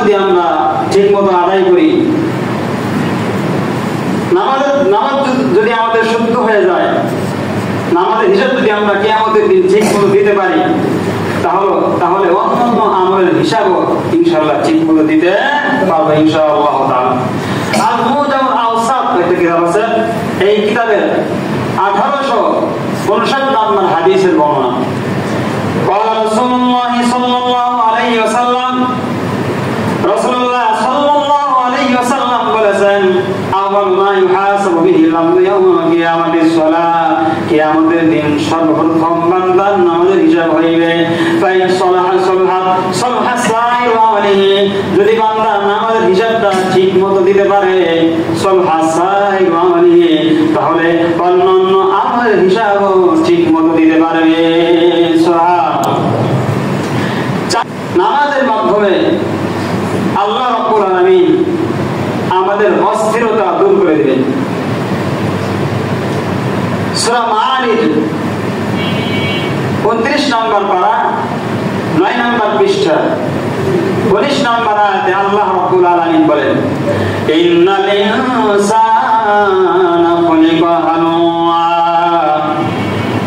যদি আমরা ঠিক মতো আদায় করি, নামাজ যদি আমাদের শুদ্ধ হয়ে যায়, নামাজের হিসাব যদি আমরা কিয়ামতের দিন ঠিক মতো দিতে পারি, তাহলে অন্যান্য আমলের হিসাবও ইনশাআল্লাহ ঠিক মতো দিতে পারবো ইনশাআল্লাহ তাআলা। আল-মুজামুল আওসাত একটা কিতাব আছে, এই কিতাবের 1859 নম্বর হাদিসের বর্ণনা। قال رسول الله صلى الله عليه وسلم, রাসূলুল্লাহ সাল্লাল্লাহু আলাইহি ওয়াসাল্লাম বলেছেন, আওয়াল মা ইউহাসাবু বিহি আল-আবদু ইয়াওমাল কিয়ামাতিস সালাত, কিয়ামতের দিন সর্বপ্রথম বান্দার নামাজের হিসাব হইবে। ফাইন সালাহা সালাহা সাইরু আমলিহি, যদি বান্দা নামাজের হিসাবটা ঠিক মতো দিতে পারে, সালাহা সাইরু আমলিহি, তাহলে অন্যান্য আমলের হিসাবও ঠিক মতো দিতে পারবে। নামাজের মাধ্যমে আল্লাহ রাব্বুল আলামিন আমাদের অস্থিরতা দূর করে দিবেন। সূরা মাআরিজ 29 নম্বর পারা 9 নম্বর পৃষ্ঠা 19 নম্বর আয়াতে আল্লাহ রাব্বুল আলামিন বলেন, ইন্নাল ইনসানা খুলিকা হালুয়া,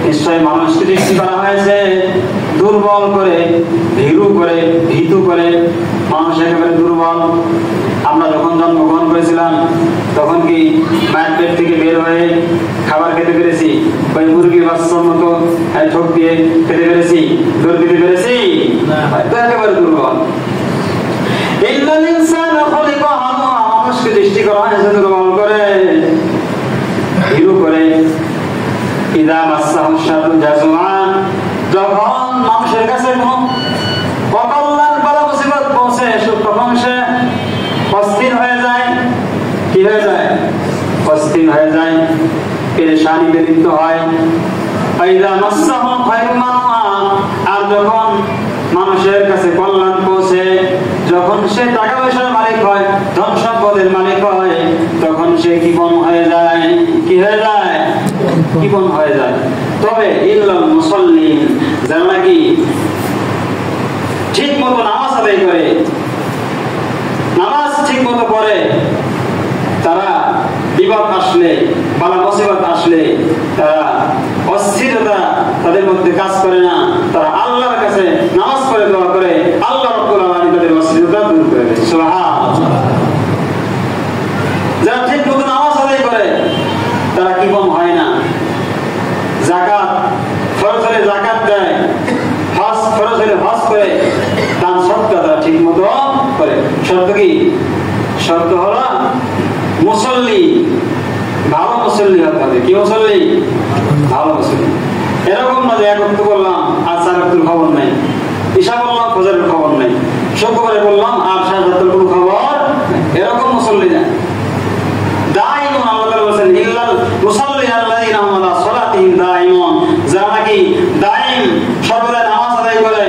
নিশ্চয় মানুষকে সৃষ্টি করা হয়েছে দুর্বল করে, ভীতু করে। মানুষ একেবারে দুর্বল। আমরা যখন জন্মগ্রহণ করেছিলাম তখন কি মায়ের পেট থেকে বের হয়ে খাবার খেতে পেরেছি? ওই মুরগির বাচ্চার মতো ঠোক দিয়ে খেতে পেরেছি? দৌড় দিতে পেরেছি? একেবারে দুর্বল। মানুষকে সৃষ্টি করা হয়েছে দুর্বল করে, ভীরু করে। ইদা মাসসাহু শাররু জাযুআন, যখন মানুষের কাছে কোনো অকল্যাণ বালা মুসিবত পৌঁছে তখন সে অস্থির হয়ে যায়। কি হয়ে যায়? অস্থির হয়ে যায়, পেরেশানিতে লিপ্ত হয়। ইদা মাসসাহু খায়রুন মানুআ, আর যখন মানুষের কাছে কল্যাণ পৌঁছে, যখন সে টাকা পয়সার মালিক হয়, ধন সম্পদের মালিক হয়, তখন সে কৃপণ হয়ে যায়। কি হয়ে যায়? কৃপণ হয়ে যায়। তবে ইল্লাল মুসাল্লিন, যারা নাকি ঠিক মতো নামাজ আদায় করে, নামাজ ঠিক মতো পড়ে, তারা বিপদ আসলে, বালা মুসিবত আসলে তারা অস্থিরতা তাদের মধ্যে কাজ করে না। তারা আল্লাহর কাছে নামাজ পড়ে দোয়া করে, আল্লাহ রাব্বুল আলামিন তাদের অস্থিরতা দূর করে দেয়। সুবহানাল্লাহ। যারা ঠিক মতো নামাজ আদায় করে তারা কৃপণ হয় না। যাকাত ফরজ হলে যাকাত দেয়, হজ ফরজ হলে হজ করে, দান সদকা তারা ঠিক মতো করে। শর্ত কি? শর্ত হলো মুসল্লি, ভালো মুসল্লি হতে হবে। কি মুসল্লি? ভালো মুসল্লি। এরকম না যে একত্র করলাম আর চারত্র খবর নেই, ঈশা বললাম ফজরের খবর নেই, শুক্রবারে বললাম আর সাজাতের কোনো খবর, এরকম মুসল্লি না। দাইমুন, আল্লাহ বলেছেন ইল্লাল মুসাল্লিন আল্লাযীনা হুম আলা সালাতিহিম দাইমুন, যারা নাকি দাইম সর্বদা নামাজ আদায় করে।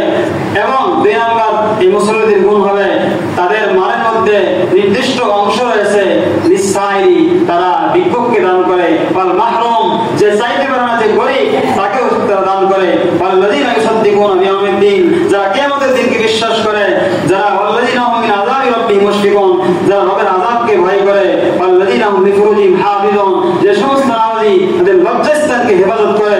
এবং দুই নাম্বার এই মুসল্লিদের গুণ হবে তাদের মানের মধ্যে নির্দিষ্ট অংশ রয়েছে, নিঃসাইরি, তারা ভিক্ষুককে দান করে, ওয়াল মাহরুম, যে চাইতে পারে না, যে গরীব, তাকেও তারা দান করে, ওয়াল্লাযীনা ইউসাদ্দিকুনা বিয়াউমিদ্দিন, যারা কিয়ামতের দিনকে বিশ্বাস করে, যারা ওয়াল্লাযীনা হুম মিন আযাবি রাব্বিহিম মুশফিকুন, যারা রবের আযাবকে ভয় করে, ওয়াল্লাযীনা হুম লিফুরুজিহিম হাফিজুন, যে সমস্ত নামাজি তাদের লজ্জাস্থানকে হেফাজত করে,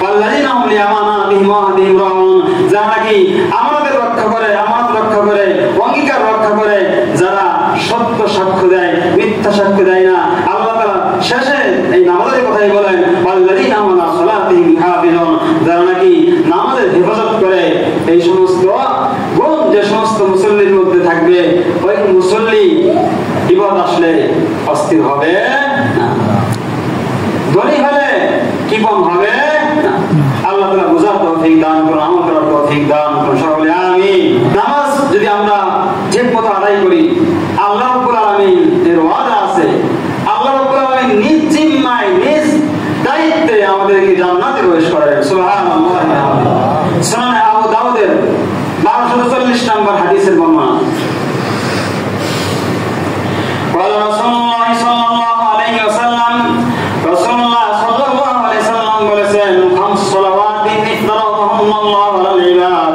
ওয়াল্লাযীনা হুম লিআমানাতিহিম ওয়া আহদিহিম রাউন, যারা নাকি আমানতের রক্ষা করে, আমানত রক্ষা করে, অঙ্গীকার রক্ষা করে, যারা সত্য সাক্ষ্য দেয়, মিথ্যা সাক্ষ্য দেয় না। আল্লাহ তাআলা শেষে এই নামাজের কথাই বলেন, ওয়াল্লাযীনা হুম আলা সালাতিহিম হাফিজুন, যারা নাকি নামাজের হেফাজত করে। এই সমস্ত গুণ যে সমস্ত মুসল্লির মধ্যে থাকবে, ওই মুসল্লি বিপদ আসলে অস্থির হবে না, ধনী হলে কৃপণ হবে না। আল্লাহ তাআলা বুঝার তৌফিক দান করুন, আমল করার তৌফিক দান করুন, সকলে আমিন। নামাজ যদি আমরা ঠিক মতো আদায় করি, আল্লাহ রাব্বুল আলামিন এর ওয়াদা আছে, আল্লাহ রাব্বুল আলামিন নিজ জিম্মায়, নিজ দায়িত্বে আমাদেরকে জান্নাতে প্রবেশ করাবেন। সুবহানাল্লাহ। সুনানে আবু দাউদের 1240 নম্বর হাদিসের বর্ণনা। قال رسول الله صلى الله عليه وسلم, রাসূলুল্লাহ সাল্লাল্লাহু আলাইহি ওয়াসাল্লাম বলেছেন, খামস সালাওয়াতিন ইফতারাদাহুল্লাহু আলাল ইবাদ,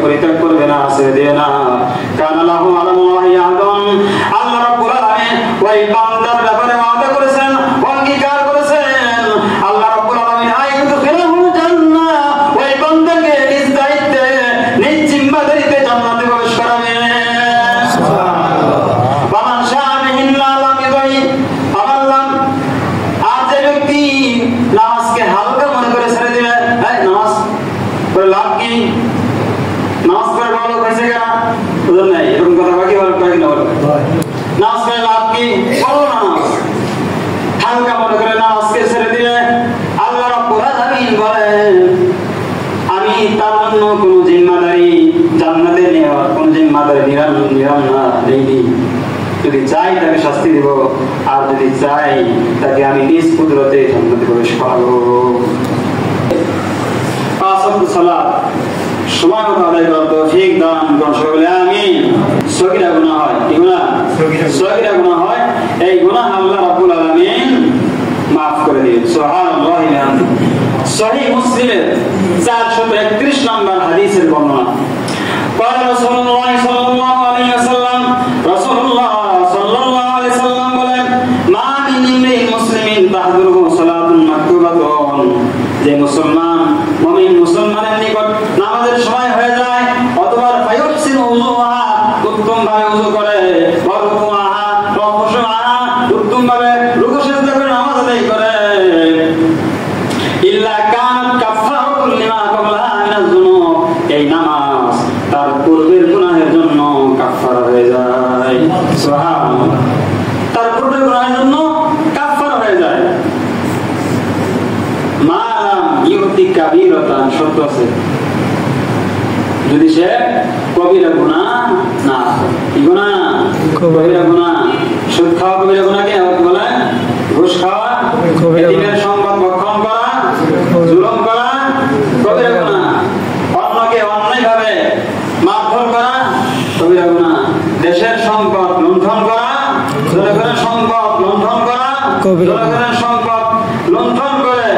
পরিত্যাগ করবে না, ছেড়ে দিও না। কানা লাহু আলাল্লাহি আহাদুন, আল্লাহ রাব্বুল আলামিন ওই বান্দার ব্যাপারে ওয়াদা করেছেন, অঙ্গীকার করেছেন। আল্লাহ রাব্বুল আলামিন আইয়ুদখিলুহুল জান্নাহ, ওই বান্দাকে নিজ দায়িত্বে নিজ জিম্মাদারিতে জান্নাতে প্রবেশ করাবেন। সুবহানাল্লাহ। ওয়ামান শাআ বিহিন্না লাম ইউযায়্যিব, আর যে ব্যক্তি নামাজকে হালকা মনে করে ছেড়ে দিলে, নামাজ পড়ে লাভ কি? নামাজ পড়ে ভালো হয়েছে কেনা বুঝলেন নাই? এরকম কথা বাকি বলো না বলো, নামাজ পড়ে লাভ কি? বলো না। নামাজ হালকা মনে করে নামাজকে ছেড়ে দিলে আল্লাহ রাব্বুল আলামিন বলেন, আমি তার জন্য কোন জিম্মাদারি জান্নাতে নেওয়ার কোন জিম্মাদারি নিলাম না, নেই। যদি চাই তাকে শাস্তি দিব, আর যদি চাই তাকে আমি নিজ কুদরতে জান্নাতে প্রবেশ করাবো। পাঁচ ওয়াক্ত সালাত সময় মতো আদায় করার তৌফিক দান করুন সকলে, আমিন। সগীরা গুনাহ হয়, কি গুনাহ? সগীরা গুনাহ হয়, এই গুনাহ আল্লাহ রাব্বুল আলামিন maaf করে দিন। সুবহানাল্লাহি ওয়া বিহামদিহি। সহিহ মুসলিমের 431 নম্বর হাদিসের বর্ণনা। قال رسول الله صلى الله عليه وسلم, রাসূলুল্লাহ সাল্লাল্লাহু আলাইহি ওয়াসাল্লাম বলেন, মা মিন ইমরিন মুসলিমিন তাহদুরুহু সালাতুন মাকতুবাতুন, যে মুসলমান মুমিন মুসলমানের নিকট নামাজের সময় হয়ে যায়, অথবা ফায়ুহসিনু উযুহা, উত্তম ভাবে ওযু করে, ওয়ারকুআহা ওয়া খুশুআহা, উত্তম ভাবে রুকু সিজদা করে নামাজ আদায় করে, ইল্লা কানাত কাফফারাতুন লিমা ক্বাবলাহা মিনাজ যুনুব, এই নামাজ তার পূর্বের গুনাহের জন্য কাফফারা হয়ে যায়। সুবহানাল্লাহ। তার পূর্বের গুনাহের জন্য কাফফারা হয়ে যায়। মালাম ইউতি কাবীরাতান, শর্ত আছে, যদি সে কবিরা গুনাহ না করে। কি গুনাহ? কবিরা গুনাহ। সুদ খাওয়া কবিরা গুনাহ কে বলে? ঘুষ খাওয়া, এতিমের সম্পদ ভক্ষণ করা, জুলুম করা কবিরা গুনাহ। অন্যকে অন্যায়ভাবে মারধর করা কবিরা গুনাহ। দেশের সম্পদ লুণ্ঠন করা, জনগণের সম্পদ লুণ্ঠন করা, জনগণের সম্পদ লুণ্ঠন করে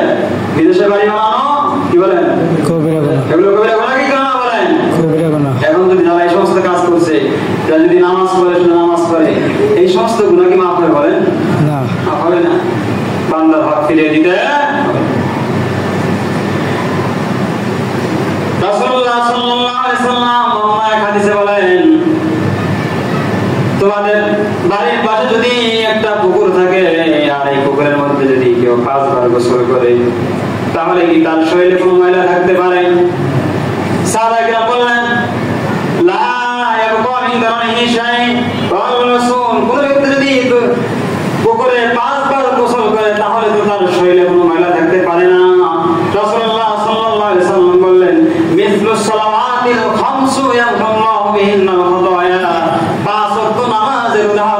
বিদেশে বাড়ি বানানো, কি বলেন? কবিরা গুনাহ। এগুলো কবিরা গুনাহ কি গুনাহ বলেন? কবিরা গুনাহ। এখন যদি যারা এই সমস্ত কাজ করছে, তারা যদি নামাজ পড়ে, নামাজ পড়ে, এই সমস্ত গুনাহ কি মাফ হবে বলেন? না, মাফ হবে না। বান্দার হক ফিরিয়ে দিতে হবে। রাসূলুল্লাহ সাল্লাল্লাহু আলাইহি ওয়াসাল্লাম এক হাদিসে বলেন, তোমাদের বাড়ির পাশে যদি একটা পুকুর থাকে, আর এই পুকুরের মধ্যে যদি কেউ 5 বার গোসল করে, তাহলে কি তার শরীরে কোনো ময়লা থাকতে পারে? সাহাবায়ে কেরাম বললেন, লা ইয়াবকা মিন দারনিহি শাই, ওয়া রাসূল, কোন ব্যক্তি যদি পুকুরে 5 বার গোসল করে, তাহলে তো তার শরীরে কোনো ময়লা থাকতে পারে না। রাসূলুল্লাহ সাল্লাল্লাহু আলাইহি ওয়াসাল্লাম বললেন, মিসলুস সালাওয়াতিল খামসু ইয়ামহুল্লাহু বিহিন্নাল খাতায়া, 5 ওয়াক্ত নামাজের উদাহরণ